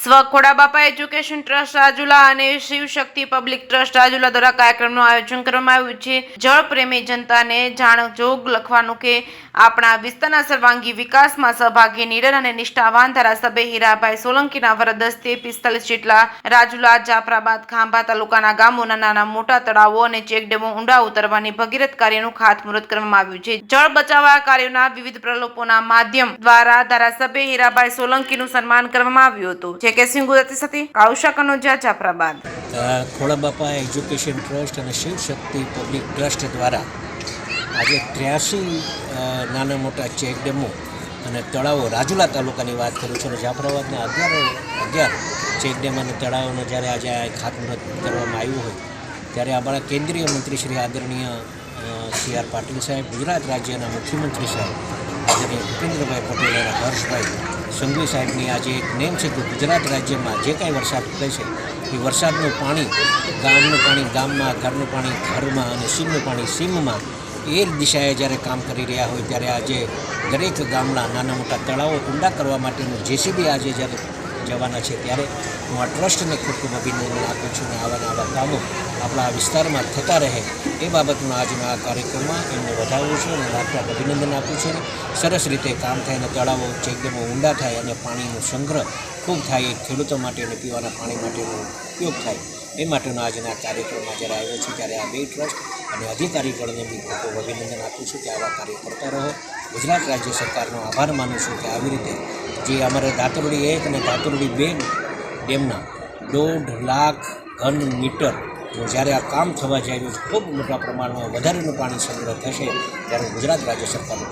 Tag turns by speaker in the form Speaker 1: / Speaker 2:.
Speaker 1: સ્વ ખોડાબાપા education trust Rajula અને Shivshakti public trust Rajula દ્વારા કાર્યક્રમનું આયોજન કરવામાં આવ્યું છે. જળ પ્રેમી જનતાને જાણજોગ લખવાનું કે આપણા વિસ્તારના સર્વાંગી વિકાસમાં સહભાગી નીડર અને નિષ્ઠાવાન ધારાસભ્ય હીરાભાઈ સોલંકીના વરદ હસ્તે 45 જેટલા રાજુલા, જાફરાબાદ, ખાંભા તાલુકાના ગામોના નાના મોટા તળાવો અને ચેકડેમો ઊંડા ઉતરવાની ભગીરથ કાર્યનું ખાતમુહૂર્ત કરવામાં આવ્યું છે. જળ બચાવવા કાર્યોના વિવિધ પ્રકલ્પોના માધ્યમ દ્વારા ધારાસભ્ય હીરાભાઈ સોલંકીનું સન્માન કરવામાં આવ્યું હતું. ગુજરાતી સાથે કાઉશા કનોજા, જાફરાબાદ.
Speaker 2: ખોડાબાપા એજ્યુકેશન ટ્રસ્ટ અને શિવશક્તિ પબ્લિક ટ્રસ્ટ દ્વારા આજે 83 નાના મોટા ચેકડેમો અને તળાવો રાજુલા તાલુકાની વાત કરું છું અને જાફરાબાદના 11 ચેકડેમ અને તળાવોનો જ્યારે આજે ખાતમુહૂર્ત કરવામાં આવ્યું હોય ત્યારે અમારા કેન્દ્રીય મંત્રી શ્રી આદરણીય CR પાટીલ સાહેબ, ગુજરાત રાજ્યના મુખ્યમંત્રી સાહેબ આદરણીય ભૂપેન્દ્રભાઈ પટેલ અને હર્ષભાઈ સંઘવી સાહેબની આજે એક નેમ છે કે ગુજરાત રાજ્યમાં જે કાંઈ વરસાદ પડે છે એ વરસાદનું પાણી, ગામનું પાણી ગામમાં, ઘરનું પાણી ઘરમાં અને સીમનું પાણી સીમમાં, એ દિશાએ જ્યારે કામ કરી રહ્યા હોય ત્યારે આજે દરેક ગામના નાના મોટા તળાવો ઊંડા કરવા માટેનું JCB આજે જ્યારે જવાના છે ત્યારે હું આ ટ્રસ્ટને ખૂબ ખૂબ અભિનંદન આપું છું અને આવા કામો આપણા વિસ્તારમાં થતા રહે એ બાબતનો આજનો આ કાર્યક્રમમાં એમને વધાવું છું અને લાખલાખ અભિનંદન આપું છું. સરસ રીતે કામ થાય અને તળાવો, ચેકડેમો ઊંડા થાય અને પાણીનો સંગ્રહ ખૂબ થાય, એ ખેડૂતો માટે અને પીવાના પાણી માટેનો ઉપયોગ થાય એ માટેનો આજના કાર્યક્રમમાં જ્યારે આવ્યો છે ત્યારે આ બે ટ્રસ્ટ અને અધિકારીગણને બી ખૂબ ખૂબ અભિનંદન આપું છું કે આવા કાર્ય કરતા રહો. ગુજરાત રાજ્ય સરકારનો આભાર માનું છું કે આવી રીતે જે અમારે દાતરડી 1 અને દાતરડી 2 ડેમના 1.5 લાખ ઘન મીટરનું જ્યારે આ કામ થવા જઈ રહ્યું છે, ખૂબ મોટા પ્રમાણમાં વધારેનું પાણી સંગ્રહ થશે ત્યારે ગુજરાત રાજ્ય સરકારનો